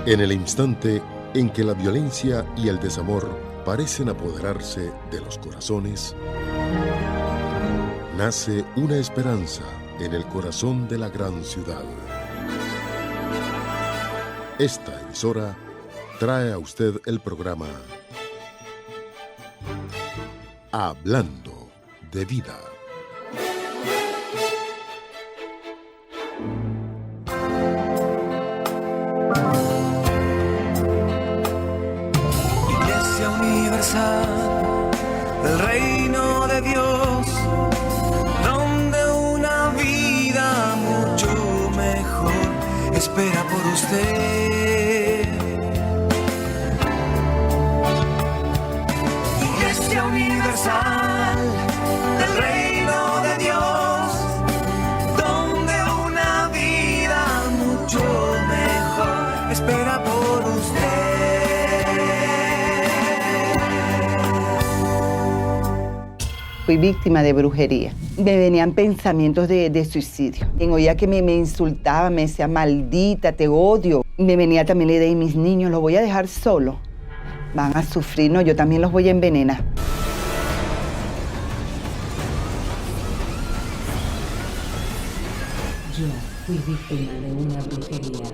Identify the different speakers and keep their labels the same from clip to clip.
Speaker 1: En el instante en que la violencia y el desamor parecen apoderarse de los corazones, nace una esperanza en el corazón de la gran ciudad. Esta emisora trae a usted el programa Hablando de Vida.
Speaker 2: Iglesia Universal del Reino de Dios, donde una vida mucho mejor espera por usted. Iglesia Universal del Reino de Dios, donde una vida mucho mejor espera por usted.
Speaker 3: Fui víctima de brujería. Me venían pensamientos de suicidio. Oía que me insultaba, me decía, maldita, te odio. Me venía también la idea, y mis niños, los voy a dejar solos. Van a sufrir, no, yo también los voy a envenenar.
Speaker 4: Yo fui víctima de una brujería.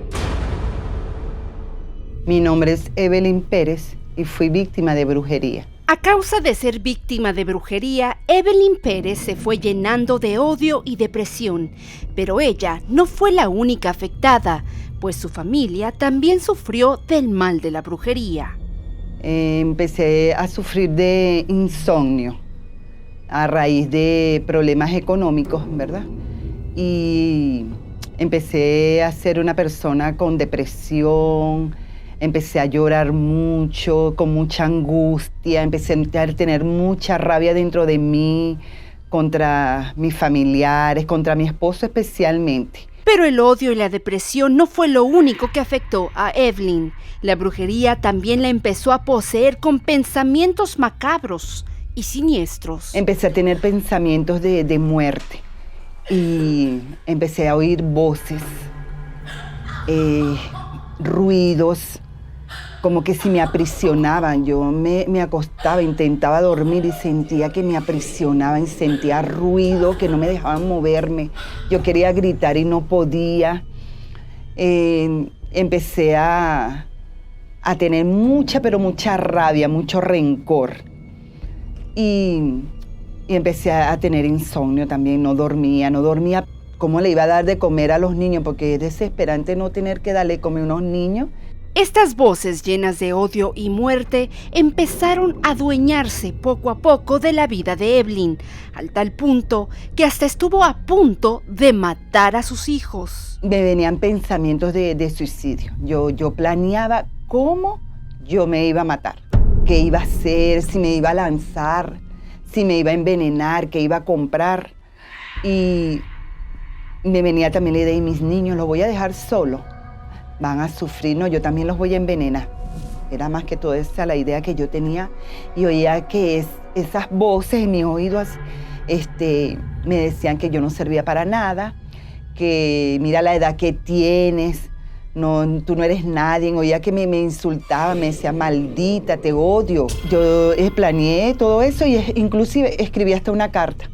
Speaker 3: Mi nombre es Evelyn Pérez y fui víctima de brujería.
Speaker 5: A causa de ser víctima de brujería, Evelyn Pérez se fue llenando de odio y depresión, pero ella no fue la única afectada, pues su familia también sufrió del mal de la brujería.
Speaker 3: Empecé a sufrir de insomnio a raíz de problemas económicos, ¿verdad? Y empecé a ser una persona con depresión. Empecé a llorar mucho, con mucha angustia, empecé a tener mucha rabia dentro de mí, contra mis familiares, contra mi esposo especialmente.
Speaker 5: Pero el odio y la depresión no fue lo único que afectó a Evelyn. La brujería también la empezó a poseer con pensamientos macabros y siniestros.
Speaker 3: Empecé a tener pensamientos de muerte y empecé a oír voces, ruidos, como que si me aprisionaban. Yo me acostaba, intentaba dormir y sentía que me aprisionaban, sentía ruido, que no me dejaban moverme. Yo quería gritar y no podía. Empecé a tener mucha, pero mucha rabia, mucho rencor. Y empecé a tener insomnio también, no dormía. ¿Cómo le iba a dar de comer a los niños? Porque es desesperante no tener que darle comer a unos niños.
Speaker 5: Estas voces llenas de odio y muerte empezaron a adueñarse poco a poco de la vida de Evelyn, al tal punto que hasta estuvo a punto de matar a sus hijos.
Speaker 3: Me venían pensamientos de suicidio. Yo planeaba cómo yo me iba a matar, qué iba a hacer, si me iba a lanzar, si me iba a envenenar, qué iba a comprar. Y me venía también la idea, y mis niños, los voy a dejar solos. Van a sufrir, no, yo también los voy a envenenar. Era más que todo esa la idea que yo tenía, y oía que esas voces en mis oídos me decían que yo no servía para nada, que mira la edad que tienes, no, tú no eres nadie. Oía que me insultaba, me decía, maldita, te odio. Yo planeé todo eso y inclusive escribí hasta una carta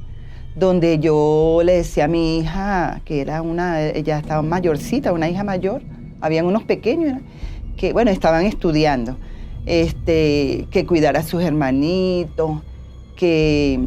Speaker 3: donde yo le decía a mi hija, que era ella estaba mayorcita, una hija mayor. Habían unos pequeños que, bueno, estaban estudiando, que cuidara a sus hermanitos, que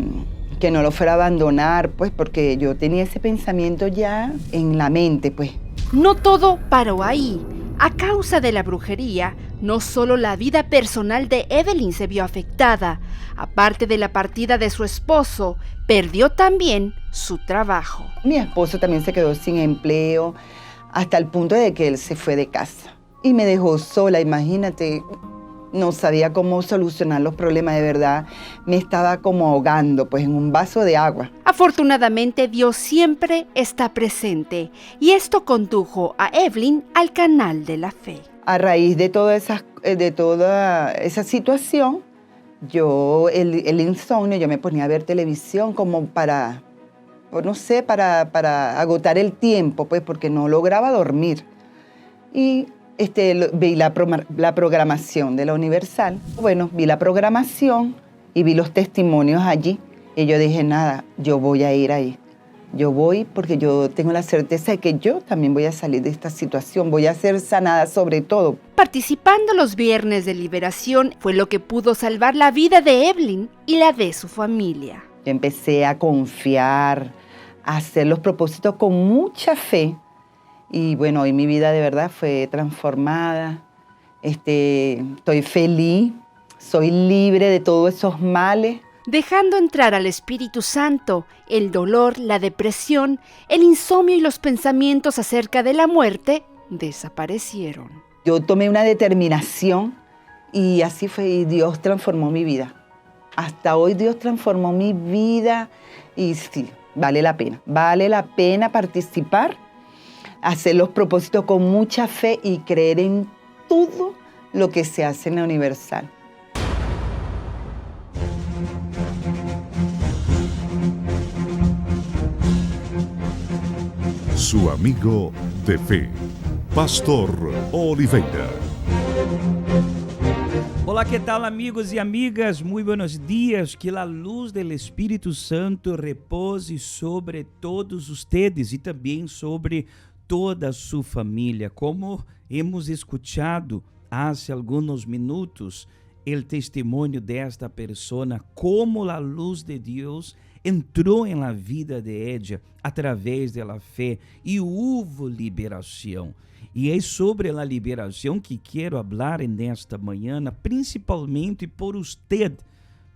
Speaker 3: no lo fuera a abandonar, pues, porque yo tenía ese pensamiento ya en la mente, pues.
Speaker 5: No todo paró ahí. A causa de la brujería, no solo la vida personal de Evelyn se vio afectada. Aparte de la partida de su esposo, perdió también su trabajo.
Speaker 3: Mi esposo también se quedó sin empleo, hasta el punto de que él se fue de casa y me dejó sola. Imagínate, no sabía cómo solucionar los problemas, de verdad. Me estaba como ahogando, pues, en un vaso de agua.
Speaker 5: Afortunadamente, Dios siempre está presente y esto condujo a Evelyn al canal de la fe.
Speaker 3: A raíz de toda esa situación, el insomnio, yo me ponía a ver televisión como para, no sé, para agotar el tiempo, pues, porque no lograba dormir. Y vi la programación de la Universal. Bueno, vi la programación y vi los testimonios allí. Y yo dije, nada, yo voy a ir ahí. Yo voy porque yo tengo la certeza de que yo también voy a salir de esta situación, voy a ser sanada sobre todo.
Speaker 5: Participando los viernes de liberación fue lo que pudo salvar la vida de Evelyn y la de su familia.
Speaker 3: Yo empecé a confiar, a hacer los propósitos con mucha fe. Y bueno, hoy mi vida de verdad fue transformada. Estoy feliz, soy libre de todos esos males.
Speaker 5: Dejando entrar al Espíritu Santo, el dolor, la depresión, el insomnio y los pensamientos acerca de la muerte desaparecieron.
Speaker 3: Yo tomé una determinación y así fue, y Dios transformó mi vida. Hasta hoy Dios transformó mi vida y sí, vale la pena participar, hacer los propósitos con mucha fe y creer en todo lo que se hace en la Universal.
Speaker 1: Su amigo de fe, Pastor Oliveira.
Speaker 6: Olá, que tal, amigos e amigas? Muy buenos dias. Que a luz do Espírito Santo repouse sobre todos ustedes e também sobre toda a sua família. Como hemos escuchado há alguns minutos o testemunho desta pessoa, como a luz de Deus entrou em la vida de ella através da fé e houve liberação. E é sobre a liberação que quero falar nesta manhã, principalmente por usted,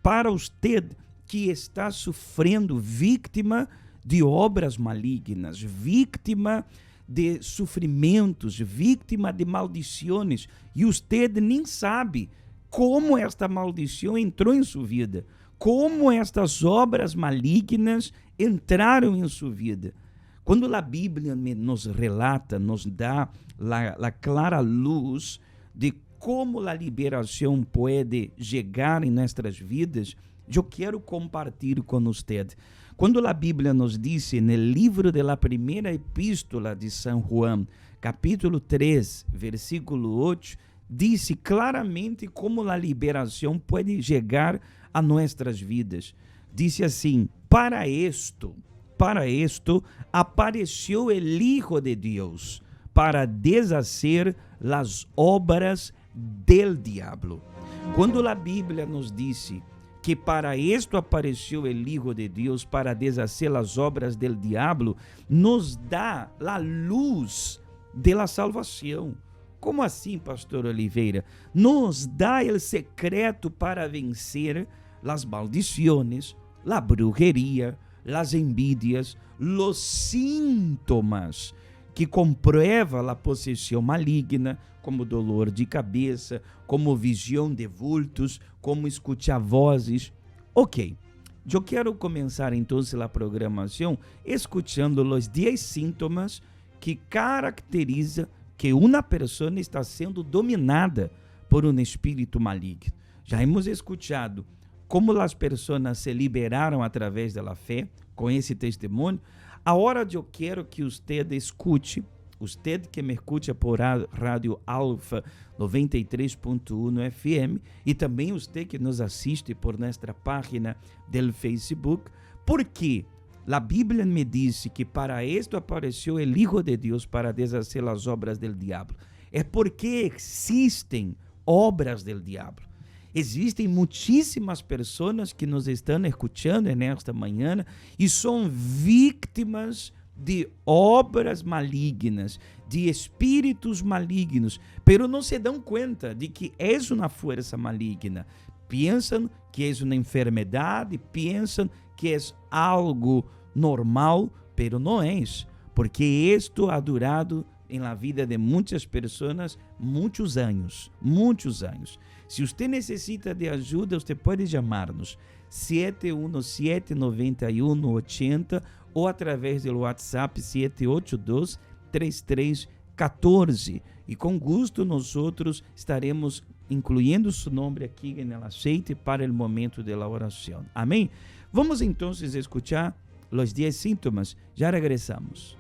Speaker 6: para usted que está sofrendo, vítima de obras malignas, vítima de sofrimentos, vítima de maldições, e usted nem sabe como esta maldição entrou em sua vida, como estas obras malignas entraram em sua vida. Quando a Bíblia nos relata, nos dá a clara luz de como a liberação pode chegar em nossas vidas, eu quero compartilhar com você. Quando a Bíblia nos diz no livro da primeira epístola de São João, capítulo 3, versículo 8, diz claramente como a liberação pode chegar a nossas vidas. Disse assim: para esto apareceu o Hijo de Deus, para deshacer as obras del diablo. Quando a Bíblia nos disse que para esto apareceu o Hijo de Deus, para deshacer as obras del diablo, nos dá a luz de la salvação. Como assim, Pastor Oliveira? Nos dá o secreto para vencer las maldiciones, la brujería, las envidias, los síntomas que comprueba a possessão maligna, como dolor de cabeça, como visão de vultos, como escutar vozes. Ok, eu quero começar então a programação escutando os 10 síntomas que caracteriza que uma pessoa está sendo dominada por um espírito maligno. Já hemos escutado como as pessoas se liberaram através da fé, com esse testemunho. Agora eu quero que você escute, você que me escuta por Rádio Alfa 93.1 FM e também você que nos assiste por nossa página do Facebook, porque a Bíblia me diz que para isto apareceu o Hijo de Deus para deshacer as obras del diablo. É porque existem obras del diablo. Existem muitíssimas pessoas que nos estão escutando nesta manhã e são vítimas de obras malignas, de espíritos malignos, pero não se dão conta de que é uma força maligna. Pensam que é uma enfermidade, pensam que é algo normal, pero não é, porque isto ha durado em la vida de muitas pessoas muitos anos. Se você necessita de ajuda, você pode chamar-nos 717-9180 ou através do WhatsApp 782-3314. E com gosto nós estaremos incluindo seu nome aqui no aceite para o momento da oração. Amém? Vamos então escutar os 10 síntomas. Já regressamos.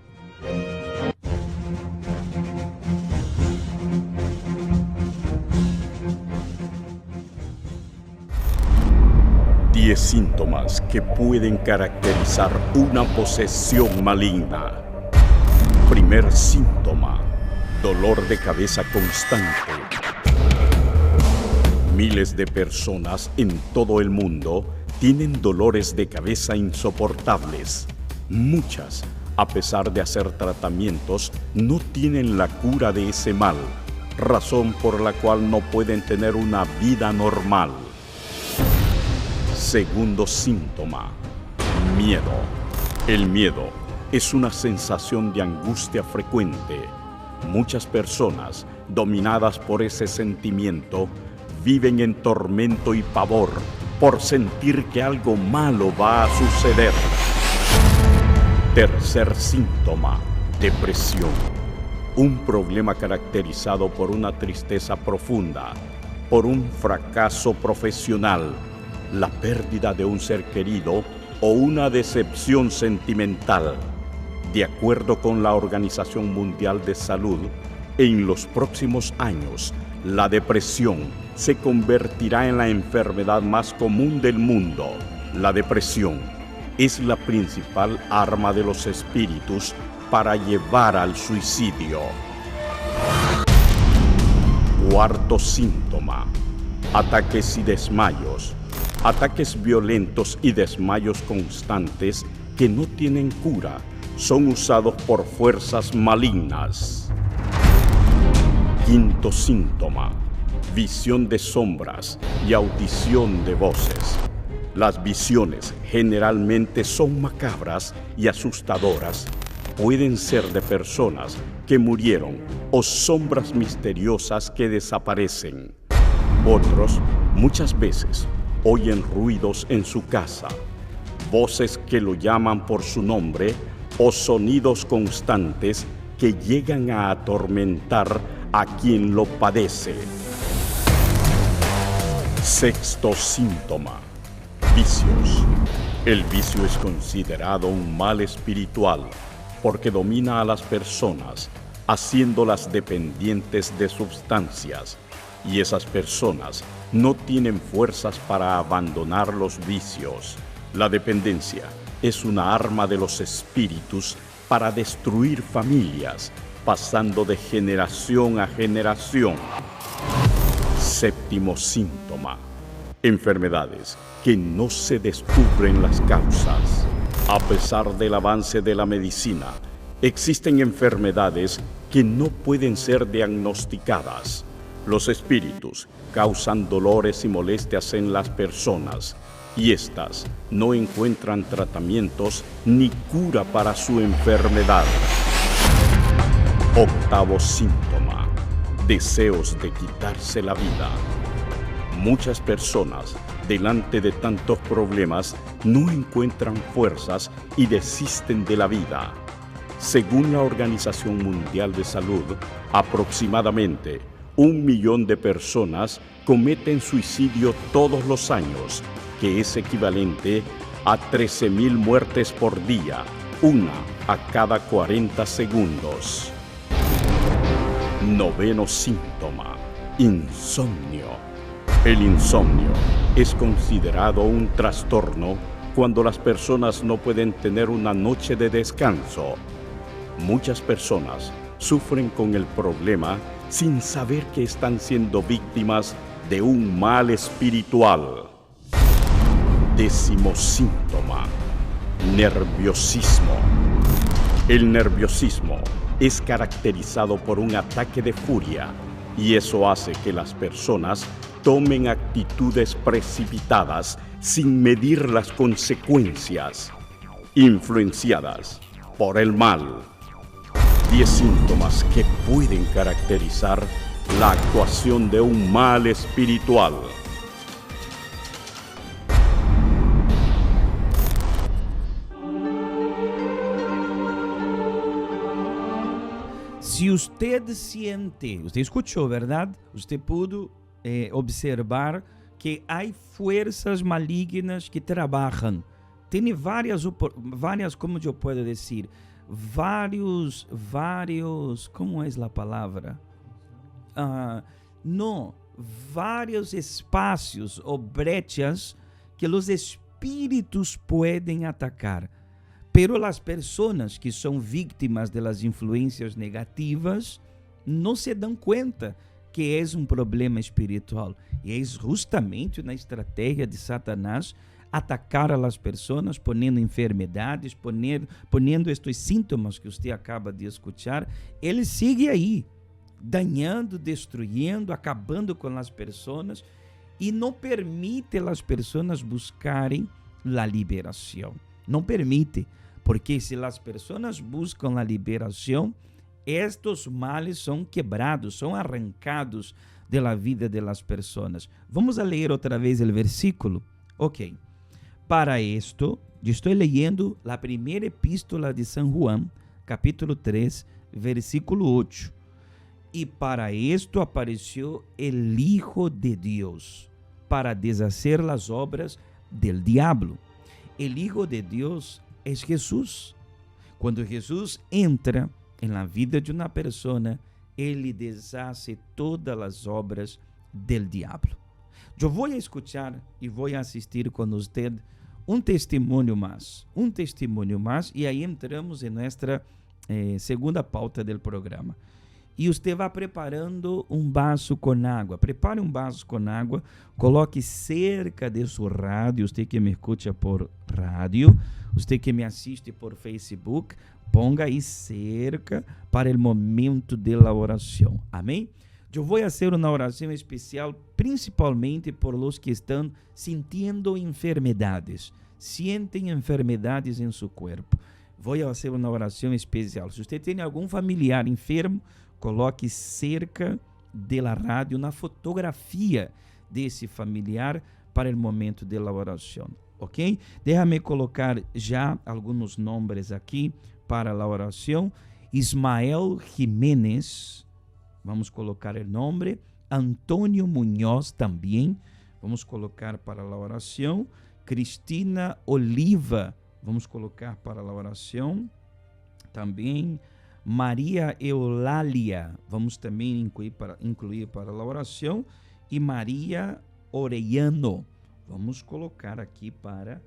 Speaker 7: 10 síntomas que pueden caracterizar una posesión maligna. Primer síntoma: dolor de cabeza constante. Miles de personas en todo el mundo tienen dolores de cabeza insoportables. Muchas, a pesar de hacer tratamientos, no tienen la cura de ese mal, razón por la cual no pueden tener una vida normal. Segundo síntoma: miedo. El miedo es una sensación de angustia frecuente. Muchas personas, dominadas por ese sentimiento, viven en tormento y pavor por sentir que algo malo va a suceder. Tercer síntoma: depresión. Un problema caracterizado por una tristeza profunda, por un fracaso profesional, la pérdida de un ser querido o una decepción sentimental. De acuerdo con la Organización Mundial de Salud, en los próximos años, la depresión se convertirá en la enfermedad más común del mundo. La depresión es la principal arma de los espíritus para llevar al suicidio. Cuarto síntoma: ataques y desmayos. Ataques violentos y desmayos constantes que no tienen cura son usados por fuerzas malignas. Quinto síntoma: visión de sombras y audición de voces. Las visiones generalmente son macabras y asustadoras. Pueden ser de personas que murieron o sombras misteriosas que desaparecen. Otros, muchas veces, oyen ruidos en su casa, voces que lo llaman por su nombre o sonidos constantes que llegan a atormentar a quien lo padece. Sexto síntoma: vicios. El vicio es considerado un mal espiritual porque domina a las personas, haciéndolas dependientes de sustancias, y esas personas no tienen fuerzas para abandonar los vicios. La dependencia es una arma de los espíritus para destruir familias, pasando de generación a generación. Séptimo síntoma: enfermedades que no se descubren las causas. A pesar del avance de la medicina, existen enfermedades que no pueden ser diagnosticadas. Los espíritus causan dolores y molestias en las personas, y éstas no encuentran tratamientos ni cura para su enfermedad. Octavo síntoma: deseos de quitarse la vida. Muchas personas, delante de tantos problemas, no encuentran fuerzas y desisten de la vida. Según la Organización Mundial de Salud, aproximadamente 1 millón de personas cometen suicidio todos los años, que es equivalente a 13,000 muertes por día, una a cada 40 segundos. Noveno síntoma: insomnio. El insomnio es considerado un trastorno cuando las personas no pueden tener una noche de descanso. Muchas personas sufren con el problema sin saber que están siendo víctimas de un mal espiritual. Décimo síntoma: nerviosismo. El nerviosismo es caracterizado por un ataque de furia, y eso hace que las personas tomen actitudes precipitadas sin medir las consecuencias, influenciadas por el mal. 10 síntomas que pueden caracterizar la actuación de un mal espiritual.
Speaker 6: Si usted siente, usted escuchó, ¿verdad? Usted pudo observar que hay fuerzas malignas que trabajan. Tiene varias, ¿cómo yo puedo decir? Varios, ¿cómo es la palabra? Vários espaços ou brechas que os espíritos podem atacar. Pero as pessoas que são vítimas das influências negativas não se dão conta que é um problema espiritual. E é justamente uma estratégia de Satanás atacar as pessoas, ponendo enfermidades, ponendo estes sintomas que você acaba de escutar. Ele sigue aí, danhando, destruindo, acabando com as pessoas e não permite as pessoas buscarem a liberação. Não permite, porque se as pessoas buscam a liberação, estes males são quebrados, são arrancados da vida das pessoas. Vamos a ler outra vez o versículo? Ok. Para esto, eu estou leyendo a primeira epístola de San Juan, capítulo 3, versículo 8. E para esto apareció el Hijo de Dios, para deshacer las obras del diablo. El Hijo de Dios es Jesús. Quando Jesus entra na vida de uma pessoa, ele deshace todas as obras del diablo. Eu vou escuchar e vou assistir com você um testemunho mais, e aí entramos em nossa segunda pauta do programa. E você vai preparando um vaso com água. Prepare um vaso com água, coloque cerca de sua rádio, você que me escuta por rádio, você que me assiste por Facebook, ponga aí cerca para o momento da oração. Amém? Eu vou fazer uma oração especial, principalmente por los que estão sentindo enfermidades. Sentem enfermidades em seu corpo. Vou fazer uma oração especial. Se você tem algum familiar enfermo, coloque cerca da rádio na fotografia desse familiar para o momento da oração. Ok? Déjame colocar já alguns nomes aqui para a oração. Ismael Jiménez. Vamos colocar o nome. Antônio Munhoz também. Vamos colocar para a oração. Cristina Oliva. Vamos colocar para a oração. Também Maria Eulália. Vamos também incluir para a oração. E Maria Orellano. Vamos colocar aqui para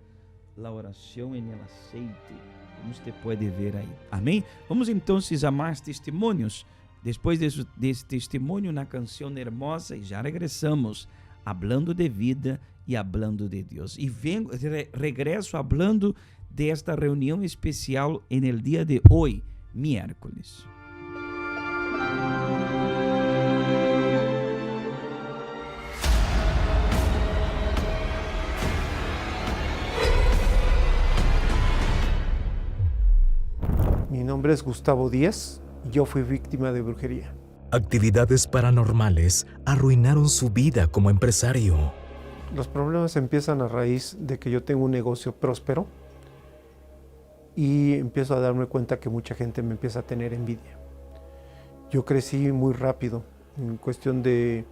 Speaker 6: a oração em el aceite. Como você pode ver aí. Amém? Vamos então a mais testemunhos. Depois desse testemunho na canção hermosa, e já regressamos, hablando de vida e hablando de Deus. E regresso hablando desta reunião especial en el dia de hoje, miércoles.
Speaker 8: Mi nombre es Gustavo Díaz. Yo fui víctima de brujería.
Speaker 9: Actividades paranormales arruinaron su vida como empresario.
Speaker 8: Los problemas empiezan a raíz de que yo tengo un negocio próspero y empiezo a darme cuenta que mucha gente me empieza a tener envidia. Yo crecí muy rápido, en cuestión de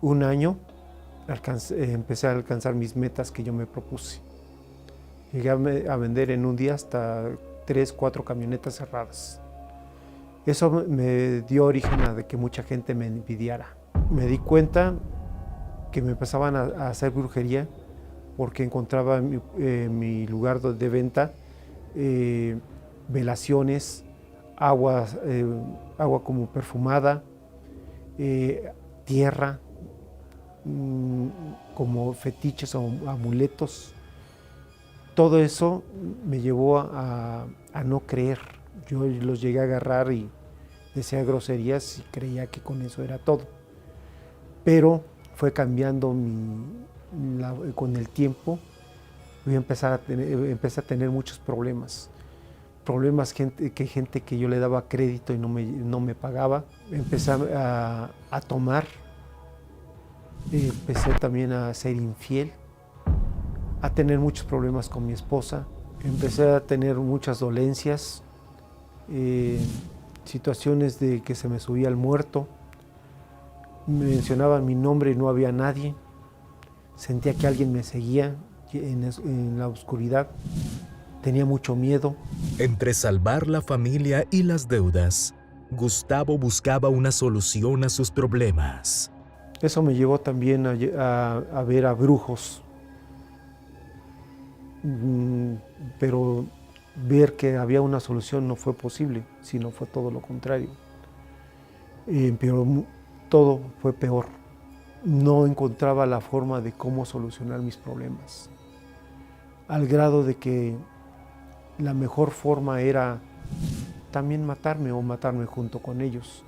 Speaker 8: un año empecé a alcanzar mis metas que yo me propuse. Llegué a vender en un día hasta 3, 4 camionetas cerradas. Eso me dio origen a de que mucha gente me envidiara. Me di cuenta que me empezaban a hacer brujería porque encontraba en mi lugar de venta velaciones, agua como perfumada, tierra, como fetiches o amuletos. Todo eso me llevó a no creer. Yo los llegué a agarrar y decía groserías y creía que con eso era todo. Pero fue cambiando con el tiempo. Empecé a tener muchos problemas. Problemas gente que yo le daba crédito y no me pagaba. Empecé a tomar. Empecé también a ser infiel. A tener muchos problemas con mi esposa. Empecé a tener muchas dolencias. Situaciones de que se me subía el muerto, me mencionaban mi nombre y no había nadie, sentía que alguien me seguía en la oscuridad, tenía mucho miedo.
Speaker 9: Entre salvar la familia y las deudas, Gustavo buscaba una solución a sus problemas.
Speaker 8: Eso me llevó también a ver a brujos pero ver que había una solución no fue posible, sino fue todo lo contrario. Pero todo fue peor. No encontraba la forma de cómo solucionar mis problemas, al grado de que la mejor forma era también matarme o matarme junto con ellos.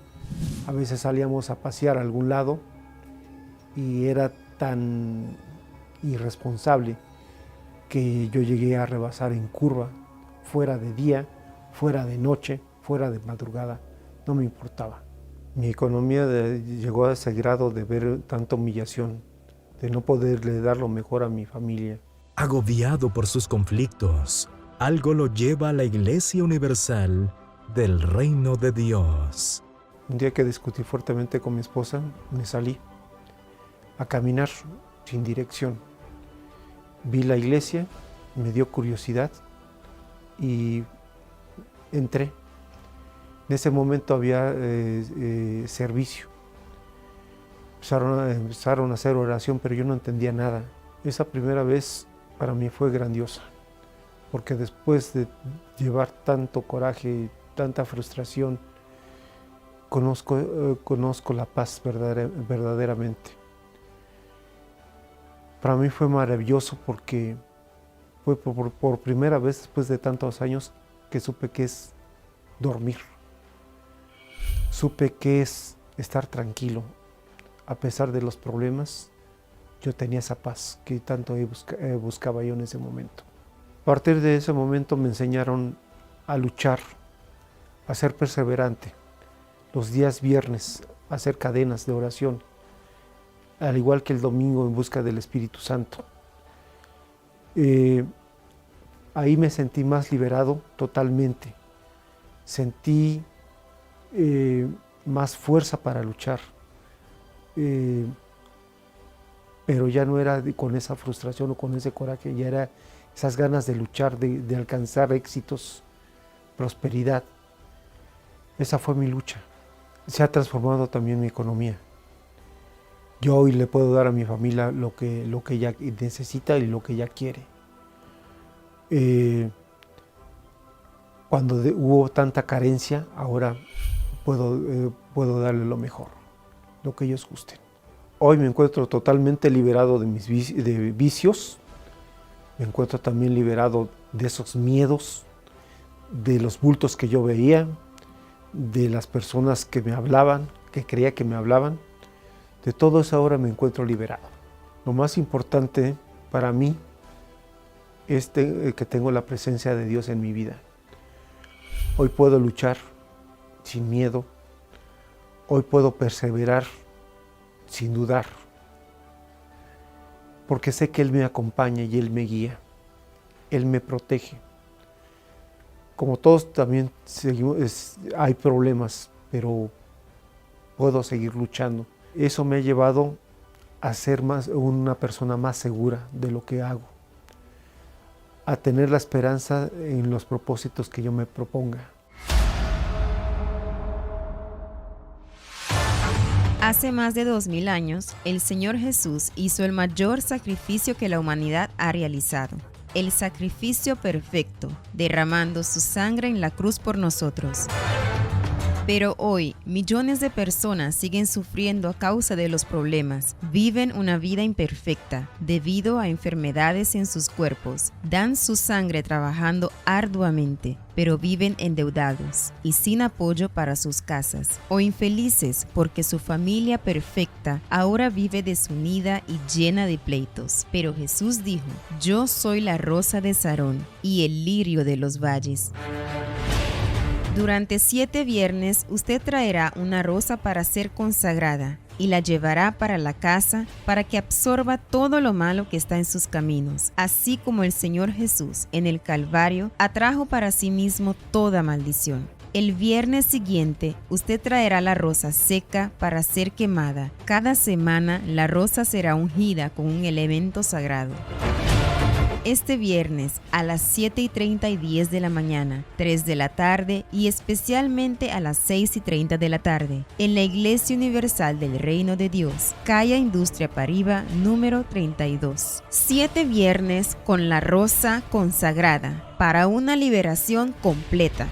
Speaker 8: A veces salíamos a pasear a algún lado y era tan irresponsable que yo llegué a rebasar en curva, fuera de día, fuera de noche, fuera de madrugada, no me importaba. Mi economía llegó a ese grado de ver tanta humillación, de no poderle dar lo mejor a mi familia.
Speaker 9: Agobiado por sus conflictos, algo lo lleva a la Iglesia Universal del Reino de Dios.
Speaker 8: Un día que discutí fuertemente con mi esposa, me salí a caminar sin dirección. Vi la iglesia, me dio curiosidad y entré. En ese momento había servicio. Empezaron a hacer oración, pero yo no entendía nada. Esa primera vez para mí fue grandiosa, porque después de llevar tanto coraje, tanta frustración, conozco la paz verdaderamente. Para mí fue maravilloso porque fue por primera vez después de tantos años que supe qué es dormir. Supe qué es estar tranquilo. A pesar de los problemas, yo tenía esa paz que tanto buscaba yo en ese momento. A partir de ese momento me enseñaron a luchar, a ser perseverante. Los días viernes, a hacer cadenas de oración, al igual que el domingo en busca del Espíritu Santo. Ahí me sentí más liberado totalmente. Sentí más fuerza para luchar. Pero ya no era con esa frustración o con ese coraje, ya era esas ganas de luchar, de alcanzar éxitos, prosperidad. Esa fue mi lucha. Se ha transformado también mi economía. Yo hoy le puedo dar a mi familia lo que ella necesita y lo que ella quiere. Cuando hubo tanta carencia, ahora puedo darle lo mejor, lo que ellos gusten. Hoy me encuentro totalmente liberado de mis vicios, me encuentro también liberado de esos miedos, de los bultos que yo veía, de las personas que me hablaban, que creía que me hablaban. De todo eso ahora me encuentro liberado. Lo más importante para mí es que tengo la presencia de Dios en mi vida. Hoy puedo luchar sin miedo. Hoy puedo perseverar sin dudar. Porque sé que Él me acompaña y Él me guía. Él me protege. Como todos también hay problemas, pero puedo seguir luchando. Eso me ha llevado a ser una persona más segura de lo que hago, a tener la esperanza en los propósitos que yo me proponga.
Speaker 10: Hace más de 2000 años, el Señor Jesús hizo el mayor sacrificio que la humanidad ha realizado, el sacrificio perfecto, derramando su sangre en la cruz por nosotros. Pero hoy, millones de personas siguen sufriendo a causa de los problemas. Viven una vida imperfecta debido a enfermedades en sus cuerpos. Dan su sangre trabajando arduamente, pero viven endeudados y sin apoyo para sus casas. O infelices porque su familia perfecta ahora vive desunida y llena de pleitos. Pero Jesús dijo: "Yo soy la rosa de Sarón y el lirio de los valles". Durante 7 viernes usted traerá una rosa para ser consagrada y la llevará para la casa para que absorba todo lo malo que está en sus caminos, así como el Señor Jesús en el Calvario atrajo para sí mismo toda maldición. El viernes siguiente, usted traerá la rosa seca para ser quemada. Cada semana la rosa será ungida con un elemento sagrado. este viernes a las 7:30 y 10 de la mañana, 3 de la tarde y especialmente a las 6:30 de la tarde, en la Iglesia Universal del Reino de Dios, calle Industria Pariba, número 32. 7 viernes con la rosa consagrada para una liberación completa.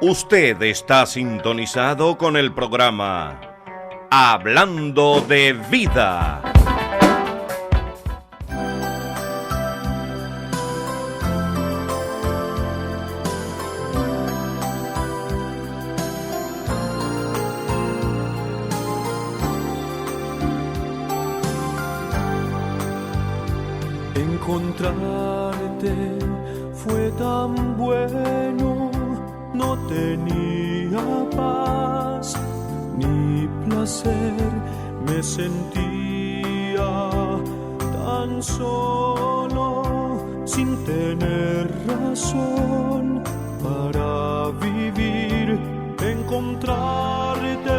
Speaker 11: Usted está sintonizado con el programa Hablando de Vida.
Speaker 12: Encontrarte fue tan bueno, no tenía paz ni placer, me sentía tan solo, sin tener razón para vivir. Encontrarte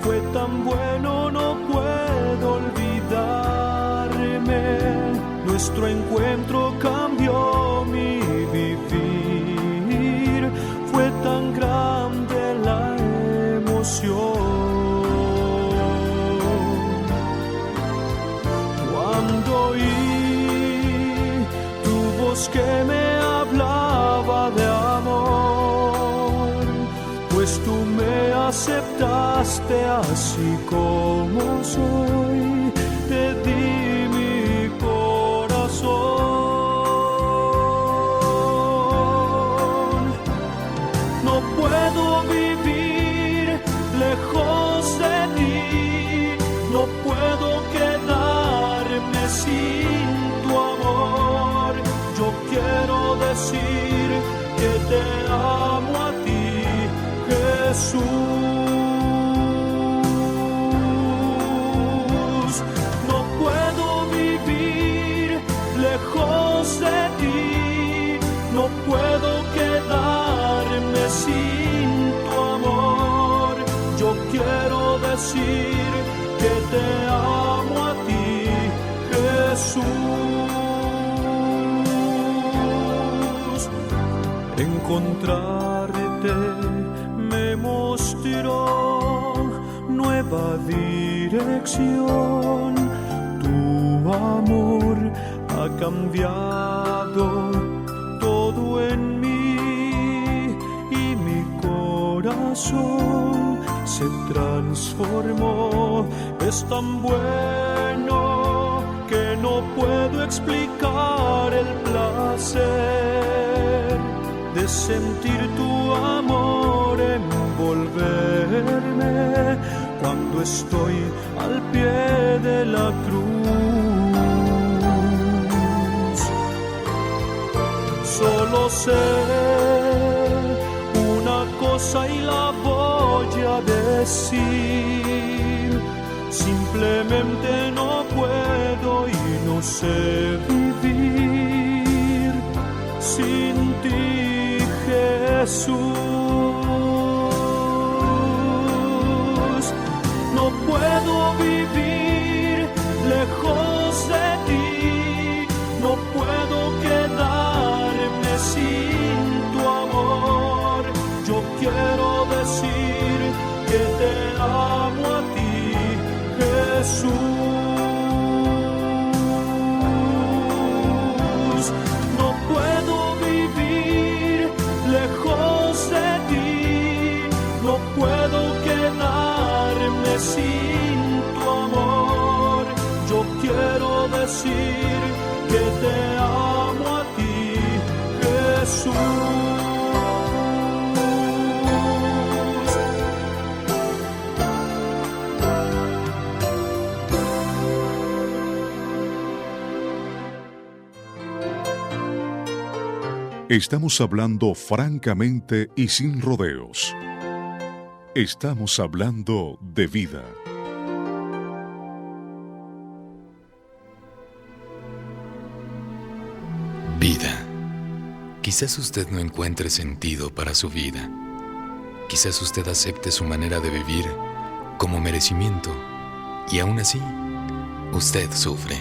Speaker 12: fue tan bueno, no puedo olvidarme. Nuestro encuentro cambió mi vivir, fue tan grande la emoción. Cuando oí tu voz que me hablaba de amor, pues tú me aceptaste así como soy, te di mi corazón. No puedo vivir lejos de ti, no puedo quedarme sin tu amor. Yo quiero decir que te amo a ti, Jesús. No puedo vivir lejos de ti, no puedo quedarme sin tu amor. Yo quiero decir que te amo a ti, Jesús. Encontrarte me mostró nueva dirección. Tu amor ha cambiado todo en mí y mi corazón se transformó. Es tan bueno que no puedo explicar el placer de sentir tu amor envolverme cuando estoy al pie de la cruz. Solo sé una cosa y la voy a decir: simplemente no puedo y no sé vivir sin ti, Jesús. No puedo vivir lejos de ti, no puedo quedarme sin tu amor. Yo quiero decir que te amo a ti, Jesús. No puedo vivir lejos de ti, no puedo quedarme sin tu amor. Yo quiero decir que te amo a ti, Jesús.
Speaker 1: Estamos hablando francamente y sin rodeos. Estamos hablando de vida.
Speaker 13: Vida. Quizás usted no encuentre sentido para su vida. Quizás usted acepte su manera de vivir como merecimiento y aún así usted sufre.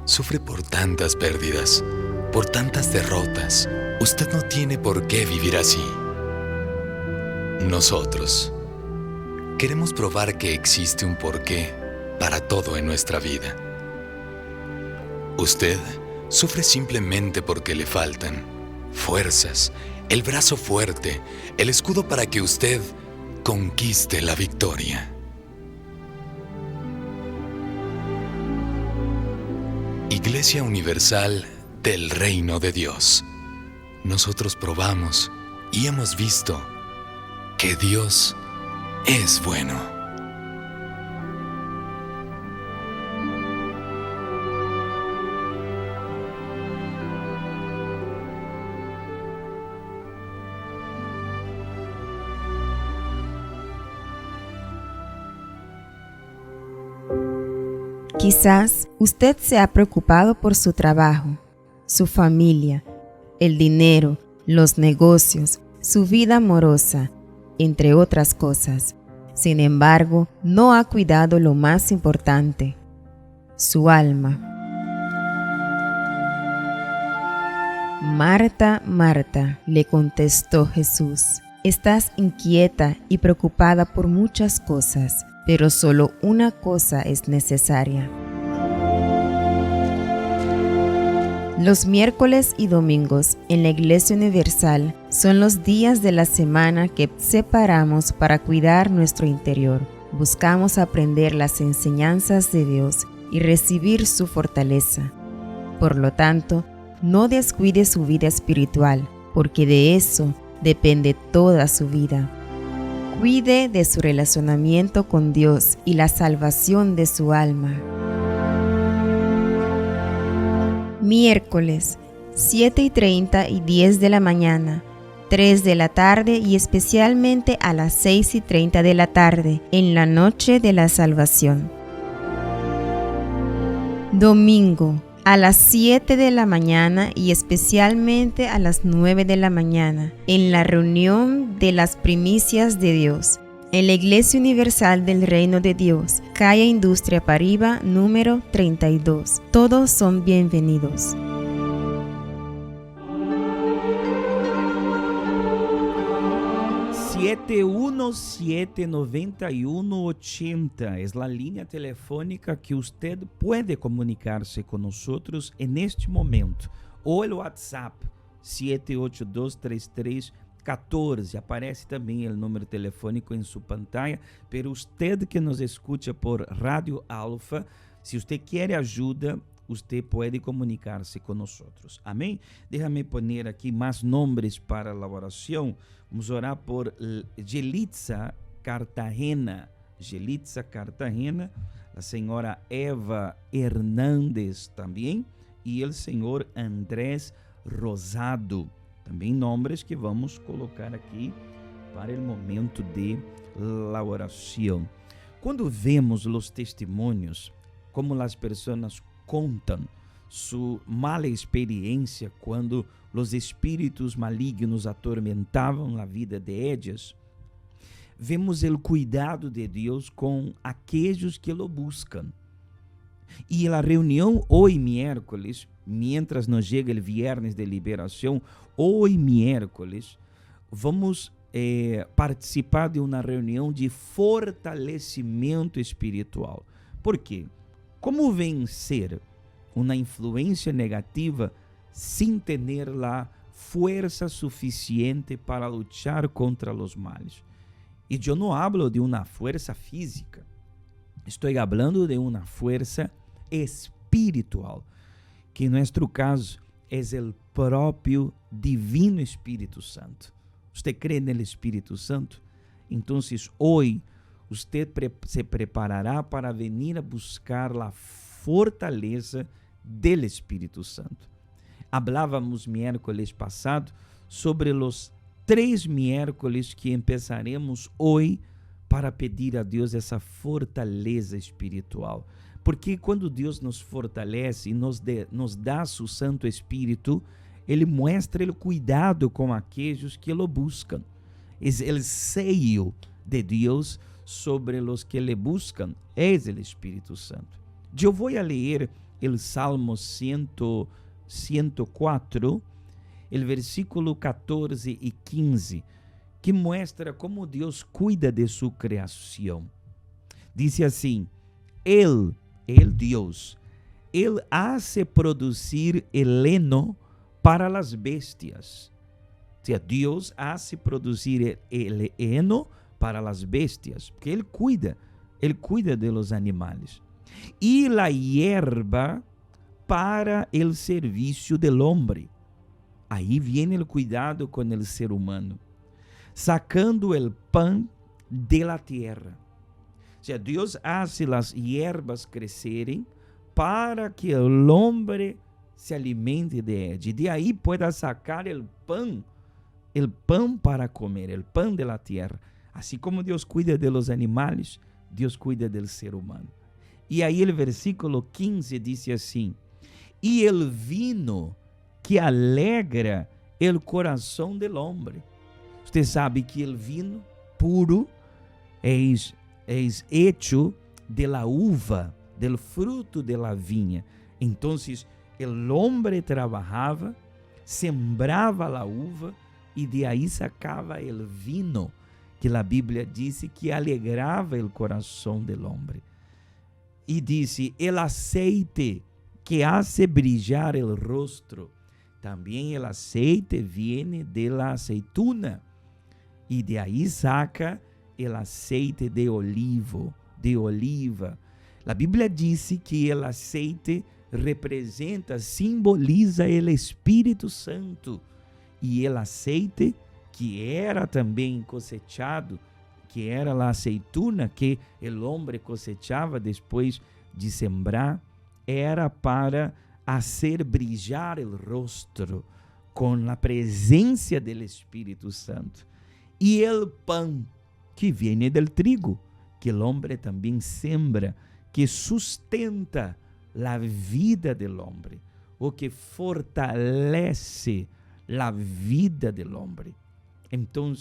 Speaker 13: Sufre por tantas pérdidas, por tantas derrotas. Usted no tiene por qué vivir así. Nosotros queremos probar que existe un porqué para todo en nuestra vida. Usted sufre simplemente porque le faltan fuerzas, el brazo fuerte, el escudo para que usted conquiste la victoria. Iglesia Universal del Reino de Dios. Nosotros probamos y hemos visto que Dios es bueno.
Speaker 10: Quizás usted se ha preocupado por su trabajo, su familia, el dinero, los negocios, su vida amorosa, entre otras cosas. Sin embargo, no ha cuidado lo más importante, su alma. Marta, Marta, le contestó Jesús, estás inquieta y preocupada por muchas cosas, pero solo una cosa es necesaria. Los miércoles y domingos en la Iglesia Universal son los días de la semana que separamos para cuidar nuestro interior. Buscamos aprender las enseñanzas de Dios y recibir su fortaleza. Por lo tanto, no descuide su vida espiritual, porque de eso depende toda su vida. Cuide de su relacionamiento con Dios y la salvación de su alma. Miércoles, 7:30 y 10 de la mañana, 3 de la tarde y especialmente a las 6:30 de la tarde, en la noche de la salvación. Domingo, a las 7 de la mañana y especialmente a las 9 de la mañana, en la reunión de las primicias de Dios, en la Iglesia Universal del Reino de Dios, calle Industria Pariba, número 32. Todos son bienvenidos.
Speaker 6: (717-9180) es la línea telefónica que usted puede comunicarse con nosotros en este momento, o el WhatsApp 7823314. Aparece também o número telefônico em sua pantalla, pero usted que nos escucha por Radio Alfa, se usted quer ajuda, usted pode comunicar-se com nós. Amém? Déjame poner aqui mais nomes para a oração. Vamos orar por Gelitza Cartagena. Gelitza Cartagena, a senhora Eva Hernandes também, e o senhor Andrés Rosado. Também nomes que vamos colocar aqui para o momento de la oração. Quando vemos os testemunhos, como as pessoas contam sua mala experiência quando os espíritos malignos atormentavam a vida de ellas, vemos o cuidado de Deus com aqueles que lo buscam. E a reunião hoje miércoles, mientras nos chega o viernes de liberação, hoje miércoles, vamos participar de uma reunião de fortalecimento espiritual. Por quê? Como vencer uma influência negativa sem ter a força suficiente para lutar contra os males? E eu não hablo de uma força física, estou falando de uma força espiritual, que em nosso caso é o próprio Divino Espírito Santo. Você crê no Espírito Santo? Então, hoje, você se preparará para vir a buscar a fortaleza do Espírito Santo. Hablávamos miércoles passado sobre os 3 miércoles que empezaremos hoje para pedir a Deus essa fortaleza espiritual. Porque quando Deus nos fortalece e nos dá seu Santo Espírito, Ele mostra o cuidado com aqueles que o buscam. É o seio de Deus sobre os que le buscam, é o Espírito Santo. Eu vou ler o Salmo 104, o versículo 14 e 15, que mostra como Deus cuida de sua criação. Diz assim: Ele, Deus, Ele hace produzir el heno para las bestias. O sea, Deus hace produzir el heno para las bestias, porque Ele cuida de los animales. E la hierba para el servicio del hombre. Aí viene el cuidado con el ser humano, sacando el pan de la tierra. O sea, Dios hace las hierbas crecerem para que el hombre se alimente de ella, y de ahí pueda sacar el pan para comer, el pan de la tierra. Así como Dios cuida de los animales, Dios cuida del ser humano. E aí o versículo 15 diz assim: E el vino que alegra el coração del hombre. Você sabe que el vino puro es hecho de la uva, del fruto de la viña. Entonces, el hombre trabajaba, sembrava la uva e de aí sacava el vino, que a Bíblia diz que alegrava el coração del hombre. E disse: el aceite que hace brillar el rostro. Também el aceite viene de la aceituna. E de aí saca el aceite de oliva. A Bíblia diz que el aceite representa, simboliza el Espírito Santo. E el aceite que era também cosechado, que era a aceituna que o homem cosechava depois de sembrar, era para fazer brilhar o rosto com a presença do Espírito Santo. E o pão que vem do trigo, que o homem também sembra, que sustenta a vida do homem, o que fortalece a vida do homem. Então,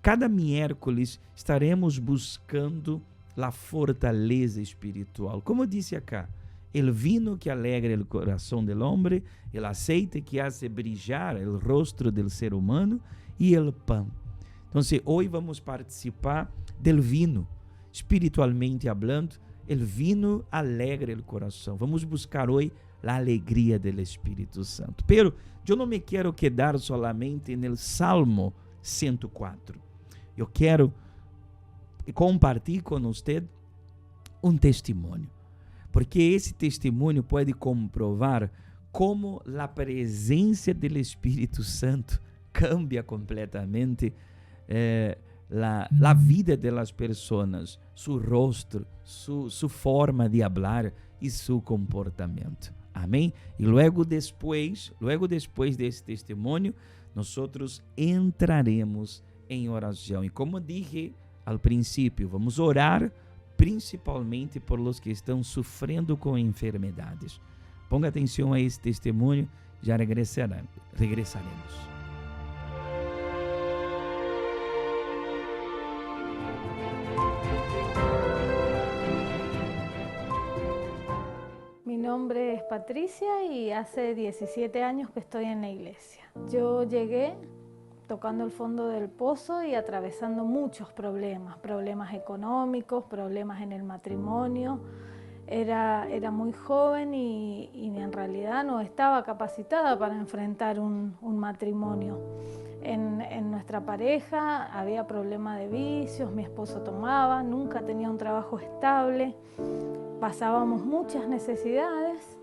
Speaker 6: cada miércoles estaremos buscando a fortaleza espiritual. Como disse acá, o vino que alegra o coração do homem, o aceite que hace brilhar o rosto do ser humano e o pão. Então, hoje vamos participar do vino, espiritualmente hablando. O vino alegra o coração. Vamos buscar hoje a alegria do Espírito Santo. Pero eu não me quero quedar solamente no Salmo 104. Eu quero compartilhar com você um testemunho, porque esse testemunho pode comprovar como a presença do Espírito Santo cambia completamente a vida das pessoas, seu rosto, sua forma de falar e seu comportamento. Amém? E logo depois desse testemunho, nós entraremos em oração. E como dije ao princípio, vamos orar principalmente por los que estão sofrendo com enfermidades. Ponga atenção a esse testemunho, já regressaremos.
Speaker 14: Mi nombre es Patricia y hace 17 años que estoy en la iglesia. Yo llegué tocando el fondo del pozo y atravesando muchos problemas económicos, problemas en el matrimonio. Era muy joven y en realidad no estaba capacitada para enfrentar un matrimonio. En nuestra pareja había problema de vicios, mi esposo tomaba, nunca tenía un trabajo estable, pasábamos muchas necesidades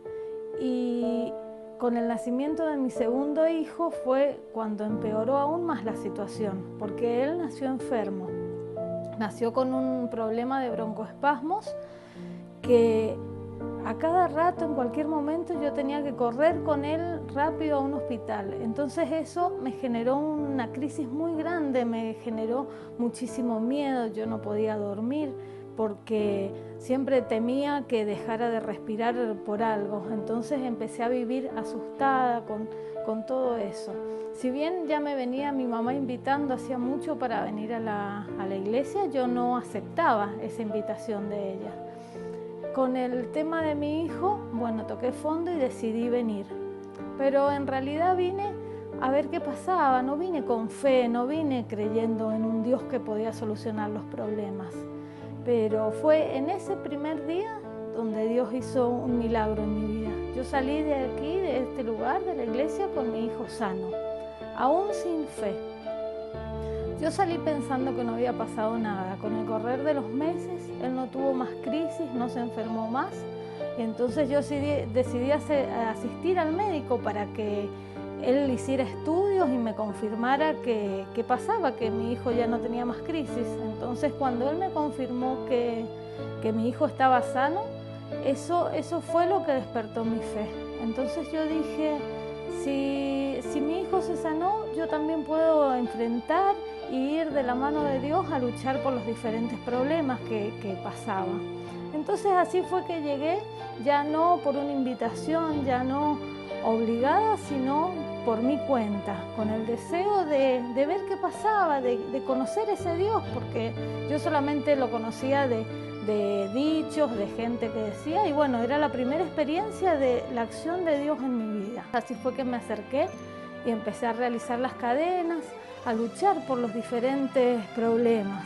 Speaker 14: y con el nacimiento de mi segundo hijo fue cuando empeoró aún más la situación, porque él nació enfermo, nació con un problema de broncoespasmos que a cada rato, en cualquier momento, yo tenía que correr con él rápido a un hospital. Entonces eso me generó una crisis muy grande, me generó muchísimo miedo, yo no podía dormir porque siempre temía que dejara de respirar por algo. Entonces empecé a vivir asustada con todo eso. Si bien ya me venía mi mamá invitando hacía mucho para venir a la iglesia, yo no aceptaba esa invitación de ella. con el tema de mi hijo, bueno, toqué fondo y decidí venir. Pero en realidad vine a ver qué pasaba, no vine con fe, no vine creyendo en un Dios que podía solucionar los problemas. Pero fue en ese primer día donde Dios hizo un milagro en mi vida. Yo salí de aquí, de este lugar, de la iglesia, con mi hijo sano, aún sin fe. Yo salí pensando que no había pasado nada. Con el correr de los meses, él no tuvo más crisis, no se enfermó más. Y entonces yo decidí asistir al médico para que él hiciera estudios y me confirmara que pasaba, que mi hijo ya no tenía más crisis. Entonces cuando él me confirmó que mi hijo estaba sano, eso fue lo que despertó mi fe. Entonces yo dije, si mi hijo se sanó, yo también puedo enfrentar y ir de la mano de Dios a luchar por los diferentes problemas que pasaban. Entonces así fue que llegué, ya no por una invitación, ya no obligada, sino por mi cuenta, con el deseo de ver qué pasaba, de conocer ese Dios, porque yo solamente lo conocía de dichos, de gente que decía, y bueno, era la primera experiencia de la acción de Dios en mi vida. Así fue que me acerqué y empecé a realizar las cadenas, a luchar por los diferentes problemas.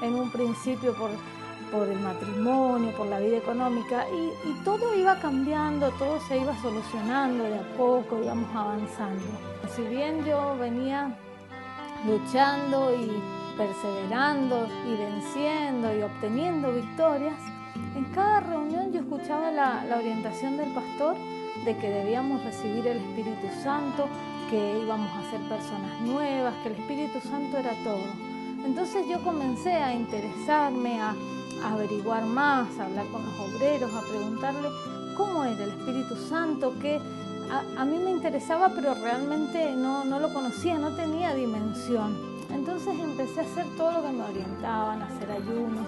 Speaker 14: En un principio por el matrimonio, por la vida económica, y todo iba cambiando, todo se iba solucionando de a poco, íbamos avanzando. Si bien yo venía luchando y perseverando y venciendo y obteniendo victorias, en cada reunión yo escuchaba la orientación del pastor de que debíamos recibir el Espíritu Santo, que íbamos a ser personas nuevas, que el Espíritu Santo era todo. Entonces yo comencé a interesarme, a averiguar más, a hablar con los obreros, a preguntarle cómo era el Espíritu Santo, que a mí me interesaba, pero realmente no lo conocía, no tenía dimensión. Entonces empecé a hacer todo lo que me orientaban, a hacer ayunos,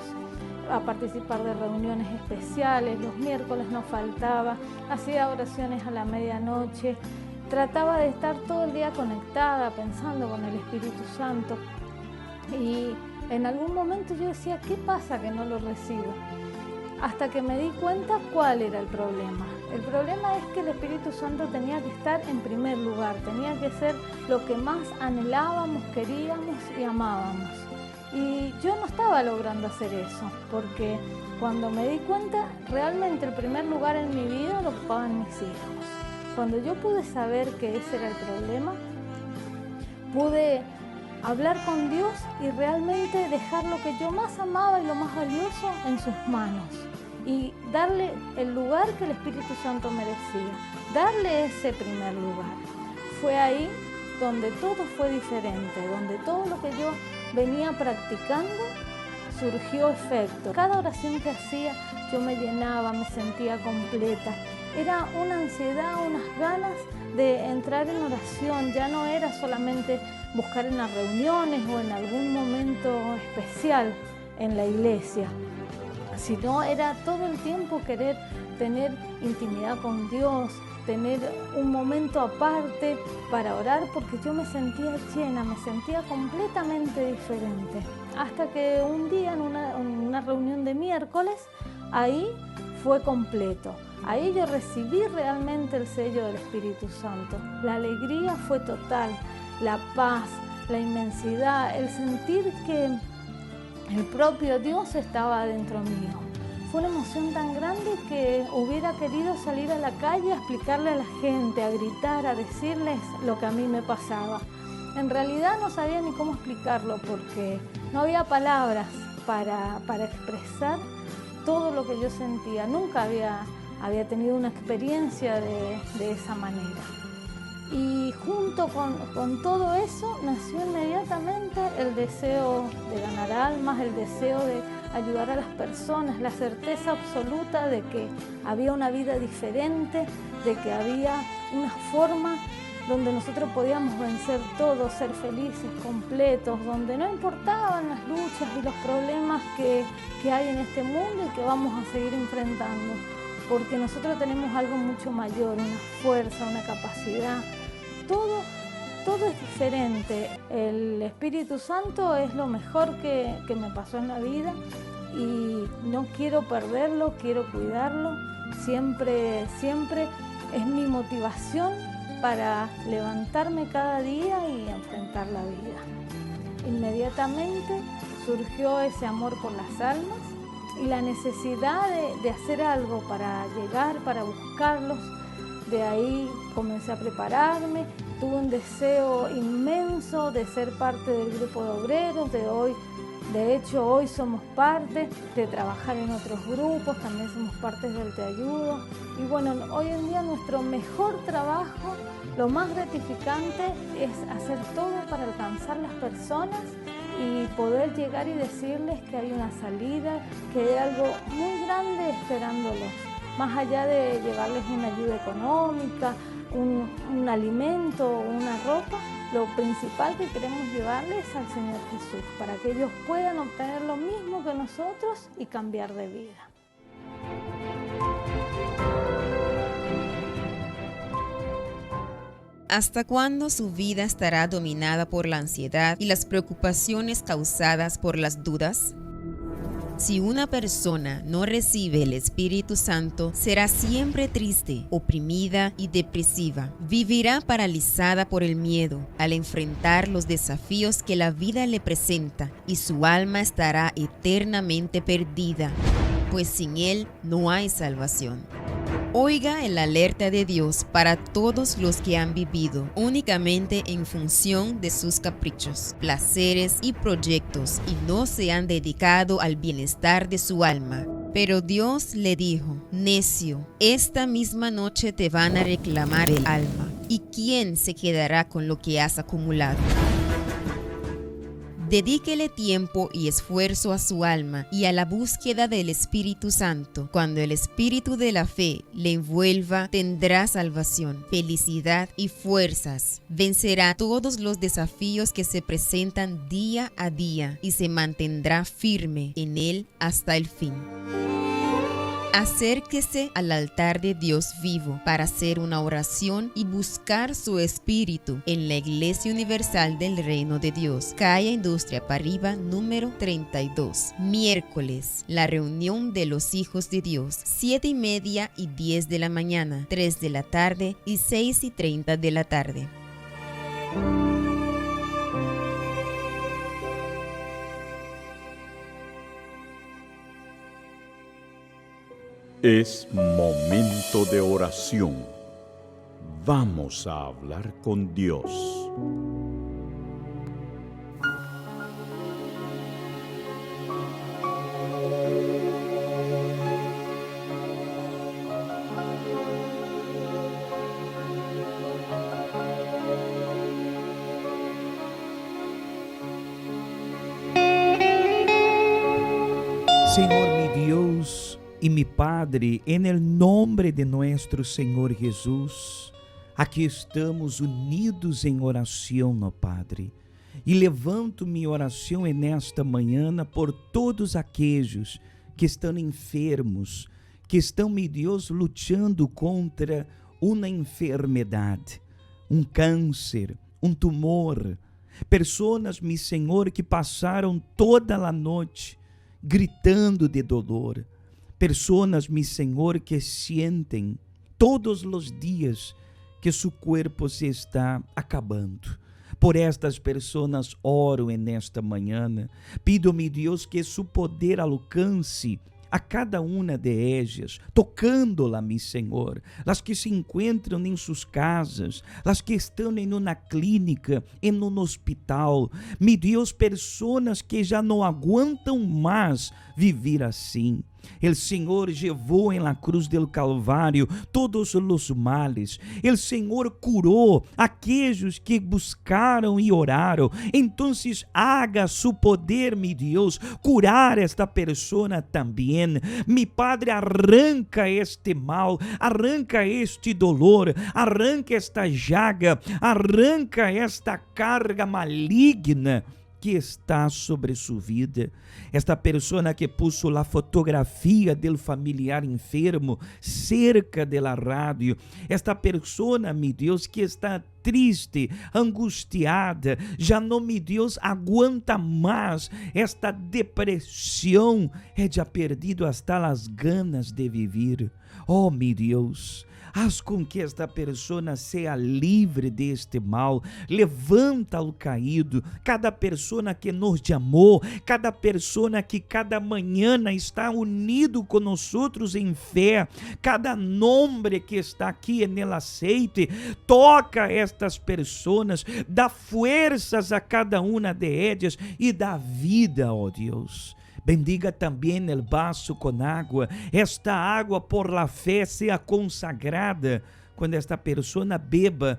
Speaker 14: a participar de reuniones especiales, los miércoles no faltaba, hacía oraciones a la medianoche, trataba de estar todo el día conectada, pensando con el Espíritu Santo. Y en algún momento yo decía, ¿qué pasa que no lo recibo? Hasta que me di cuenta cuál era el problema. El problema es que el Espíritu Santo tenía que estar en primer lugar, tenía que ser lo que más anhelábamos, queríamos y amábamos. Y yo no estaba logrando hacer eso, porque cuando me di cuenta, realmente el primer lugar en mi vida lo ocupaban mis hijos. Cuando yo pude saber que ese era el problema, pude hablar con Dios y realmente dejar lo que yo más amaba y lo más valioso en sus manos y darle el lugar que el Espíritu Santo merecía, darle ese primer lugar. Fue ahí donde todo fue diferente, donde todo lo que yo venía practicando surgió efecto. Cada oración que hacía yo me llenaba, me sentía completa. Era una ansiedad, unas ganas de entrar en oración, ya no era solamente buscar en las reuniones o en algún momento especial en la iglesia, sino era todo el tiempo querer tener intimidad con Dios, tener un momento aparte para orar, porque yo me sentía llena, me sentía completamente diferente. Hasta que un día en una reunión de miércoles, ahí fue completo. Ahí yo recibí realmente el sello del Espíritu Santo. La alegría fue total, la paz, la inmensidad, el sentir que el propio Dios estaba dentro mío. Fue una emoción tan grande que hubiera querido salir a la calle a explicarle a la gente, a gritar, a decirles lo que a mí me pasaba. En realidad no sabía ni cómo explicarlo porque no había palabras para expresar todo lo que yo sentía. Nunca había tenido una experiencia de esa manera. Y junto con todo eso nació inmediatamente el deseo de ganar almas, el deseo de ayudar a las personas, la certeza absoluta de que había una vida diferente, de que había una forma donde nosotros podíamos vencer todo, ser felices, completos, donde no importaban las luchas y los problemas que hay en este mundo y que vamos a seguir enfrentando, porque nosotros tenemos algo mucho mayor, una fuerza, una capacidad, todo es diferente. El Espíritu Santo es lo mejor que me pasó en la vida y no quiero perderlo, quiero cuidarlo. Siempre, siempre es mi motivación para levantarme cada día y enfrentar la vida. Inmediatamente surgió ese amor por las almas y la necesidad de hacer algo para llegar, para buscarlos. De ahí comencé a prepararme, tuve un deseo inmenso de ser parte del grupo de obreros, de hecho hoy somos parte, de trabajar en otros grupos, también somos parte del Te Ayudo. Y bueno, hoy en día nuestro mejor trabajo, lo más gratificante es hacer todo para alcanzar las personas y poder llegar y decirles que hay una salida, que hay algo muy grande esperándolos. Más allá de llevarles una ayuda económica, un alimento, una ropa, lo principal que queremos llevarles al Señor Jesús, para que ellos puedan obtener lo mismo que nosotros y cambiar de vida.
Speaker 10: ¿Hasta cuándo su vida estará dominada por la ansiedad y las preocupaciones causadas por las dudas? Si una persona no recibe el Espíritu Santo, será siempre triste, oprimida y depresiva. Vivirá paralizada por el miedo al enfrentar los desafíos que la vida le presenta y su alma estará eternamente perdida, pues sin Él no hay salvación. Oiga el alerta de Dios para todos los que han vivido únicamente en función de sus caprichos, placeres y proyectos y no se han dedicado al bienestar de su alma. Pero Dios le dijo: necio, esta misma noche te van a reclamar el alma. ¿Y quién se quedará con lo que has acumulado? Dedíquele tiempo y esfuerzo a su alma y a la búsqueda del Espíritu Santo. Cuando el espíritu de la fe le envuelva, tendrá salvación, felicidad y fuerzas. Vencerá todos los desafíos que se presentan día a día y se mantendrá firme en él hasta el fin. Acérquese al altar de Dios vivo para hacer una oración y buscar su espíritu en la Iglesia Universal del Reino de Dios, calle Industria Parriba, número 32. Miércoles, la reunión de los hijos de Dios, 7:30 y 10 de la mañana, 3 de la tarde y 6:30 de la tarde.
Speaker 7: Es momento de oración. Vamos a hablar con Dios.
Speaker 6: Señor mi Dios y mi Padre, en el nombre de nuestro Señor Jesús, aqui estamos unidos em oração, ó Padre, e levanto minha oração nesta manhã por todos aqueles que estão enfermos, que estão, meu Deus, lutando contra uma enfermidade, câncer, tumor, pessoas, meu Senhor, que passaram toda a noite gritando de dolor, pessoas, meu Senhor, que sentem todos os dias que seu corpo se está acabando. Por estas pessoas oro nesta manhã, pido, meu Deus, que seu poder alcance a cada uma de ellas, tocando-la, meu Senhor, as que se encontram em suas casas, as que estão em uma clínica, em um hospital, meu Deus, pessoas que já não aguentam mais viver assim. El Senhor levou em la cruz del Calvário todos os males. El Senhor curou aqueles que buscaram e oraram. Então, haga su poder, mi Deus, curar esta persona também. Mi Padre, arranca este mal, arranca este dolor, arranca esta llaga, arranca esta carga maligna que está sobre sua vida, esta pessoa que puso a fotografia do familiar enfermo cerca da rádio, esta pessoa, meu Deus, que está triste, angustiada, já não, meu Deus, aguenta mais esta depressão, já perdido hasta as ganas de viver. Oh, meu Deus, haz com que esta pessoa seja livre deste mal. Levanta o caído, cada pessoa que nos amou, cada pessoa que cada manhã está unido com nós em fé, cada nome que está aqui no aceite, toca estas pessoas, dá forças a cada uma de elas e dá vida, ó Deus. Bendiga também o vaso com água. Esta água por la fé seja consagrada. Quando esta pessoa beba,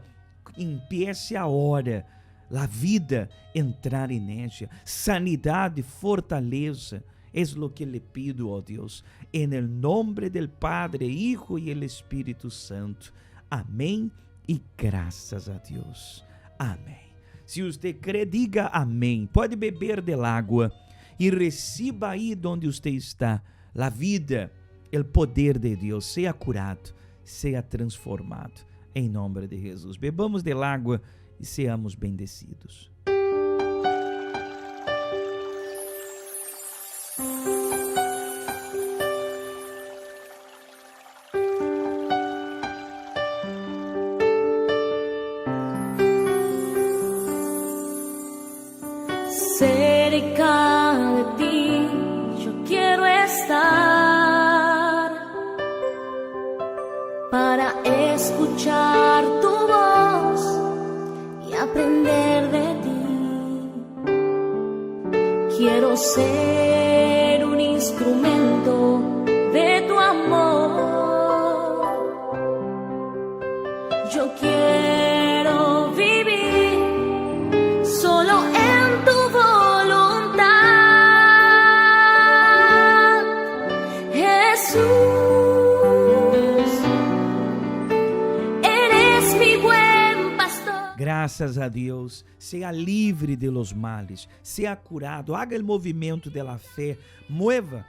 Speaker 6: empiece a hora, a vida entrar em ella. Sanidade, fortaleza. É o que lhe pido, ó Deus. Em nome do Padre, Hijo e Espírito Santo. Amém e graças a Deus. Amém. Se você crê, diga amém. Pode beber da água e receba aí onde você está a vida, o poder de Deus, seja curado, seja transformado, em nome de Jesus. Bebamos da água e seamos bendecidos.
Speaker 15: Cerca de ti yo quiero estar para escuchar tu voz y aprender de ti. Quiero ser un instrumento de tu amor. Yo quiero vivir solo en tu
Speaker 6: Graças a Deus, seja livre de los males, seja curado, haga o movimento de la fé, mueva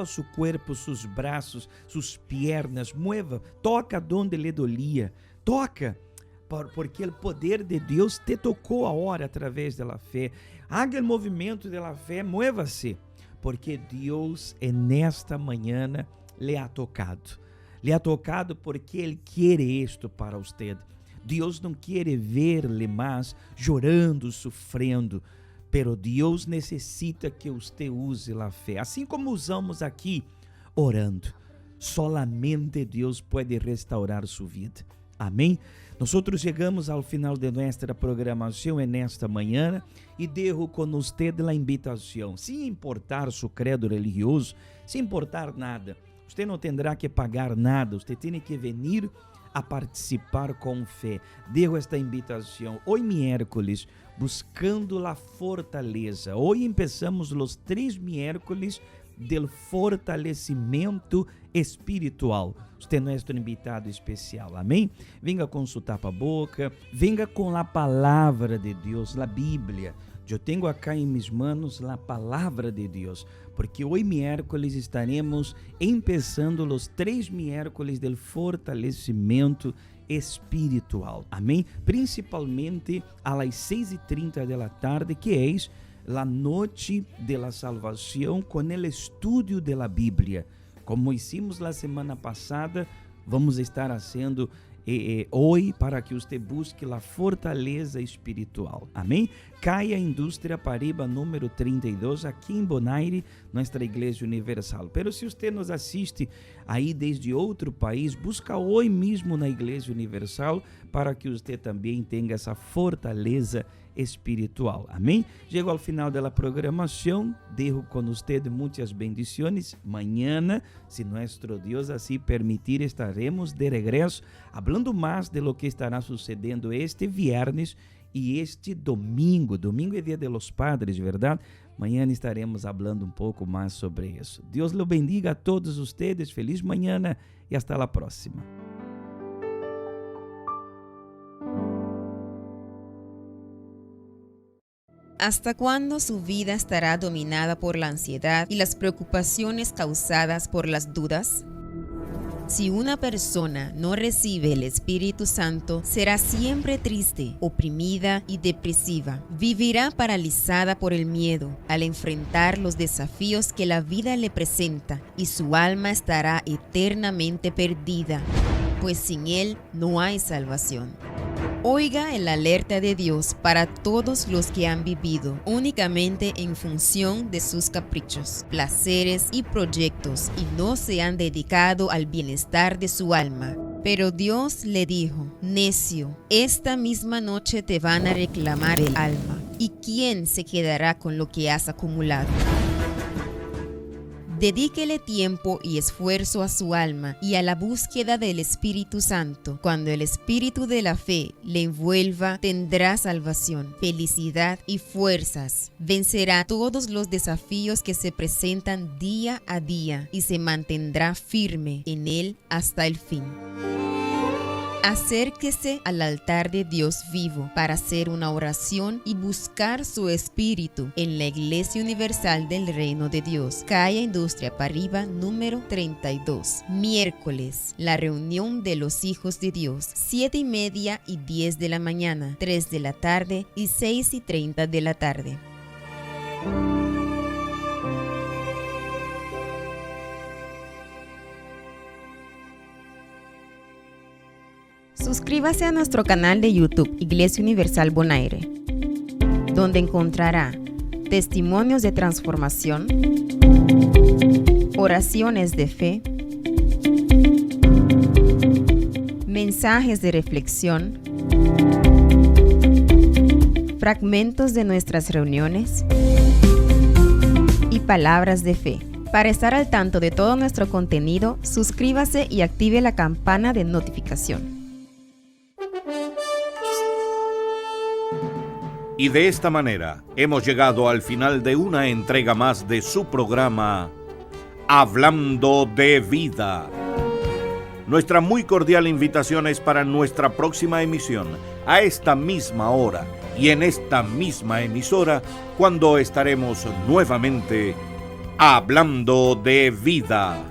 Speaker 6: seu corpo, seus braços, suas pernas, toca donde lhe dolia, toca, porque o poder de Deus te tocou agora através da fé. Haga o movimento de la fé, mueva-se, porque Deus nesta manhã lhe ha tocado porque Ele quer isto para você. Deus não quer ver-lhe mais chorando, sofrendo, pero Deus necessita que você use a fé, assim como usamos aqui, orando. Solamente Deus pode restaurar sua vida. Amém? Nós chegamos ao final de nossa programação nesta manhã e dejo com você a invitação, sem importar seu credo religioso, sem importar nada, você não terá que pagar nada, você tem que vir a participar com fé. Dejo esta invitação. Hoje miércoles, buscando a fortaleza. Hoje começamos os 3 miércoles del fortalecimento espiritual. Você é nosso invitado especial, amém? Venga com seu tapa-boca, venga com a palavra de Deus, a Bíblia. Eu tenho acá em minhas manos a palavra de Deus, porque hoje miércoles estaremos começando os 3 miércoles del fortalecimento espiritual, amém? Principalmente às 6:30 da tarde, que é a noite de la salvação com o estudo de la Bíblia. Como hicimos la semana passada, vamos estar fazendo hoje para que você busque a fortaleza espiritual. Amém? Caia Indústria Pariba, número 32, aqui em Bonaire, nossa Igreja Universal. Pero se você nos assiste aí desde outro país, busca hoje mesmo na Igreja Universal para que você também tenha essa fortaleza espiritual. Amém? Chego ao final da programação, dejo com você muitas bendições. Mañana, se nosso Deus assim permitir, estaremos de regresso, falando mais de lo que estará sucedendo este viernes e este domingo. Domingo é dia de los padres, verdade? Amanhã estaremos falando um pouco mais sobre isso. Deus lo bendiga a todos ustedes. Feliz manhã e hasta la próxima.
Speaker 10: ¿Hasta cuándo su vida estará dominada por la ansiedad y las preocupaciones causadas por las dudas? Si una persona no recibe el Espíritu Santo, será siempre triste, oprimida y depresiva. Vivirá paralizada por el miedo al enfrentar los desafíos que la vida le presenta y su alma estará eternamente perdida, pues sin Él no hay salvación. Oiga el alerta de Dios para todos los que han vivido únicamente en función de sus caprichos, placeres y proyectos y no se han dedicado al bienestar de su alma. Pero Dios le dijo: necio, esta misma noche te van a reclamar el alma. ¿Y quién se quedará con lo que has acumulado? Dedíquele tiempo y esfuerzo a su alma y a la búsqueda del Espíritu Santo. Cuando el espíritu de la fe le envuelva, tendrá salvación, felicidad y fuerzas. Vencerá todos los desafíos que se presentan día a día y se mantendrá firme en él hasta el fin. Acérquese al altar de Dios vivo para hacer una oración y buscar su espíritu en la Iglesia Universal del Reino de Dios, calle Industria Parriba, número 32. Miércoles, la reunión de los hijos de Dios, 7:30 y 10 de la mañana, 3 de la tarde y 6:30 de la tarde. Suscríbase a nuestro canal de YouTube Iglesia Universal Bonaire, donde encontrará testimonios de transformación, oraciones de fe, mensajes de reflexión, fragmentos de nuestras reuniones y palabras de fe. Para estar al tanto de todo nuestro contenido, suscríbase y active la campana de notificación.
Speaker 11: Y de esta manera hemos llegado al final de una entrega más de su programa Hablando de Vida. Nuestra muy cordial invitación es para nuestra próxima emisión, a esta misma hora y en esta misma emisora, cuando estaremos nuevamente Hablando de Vida.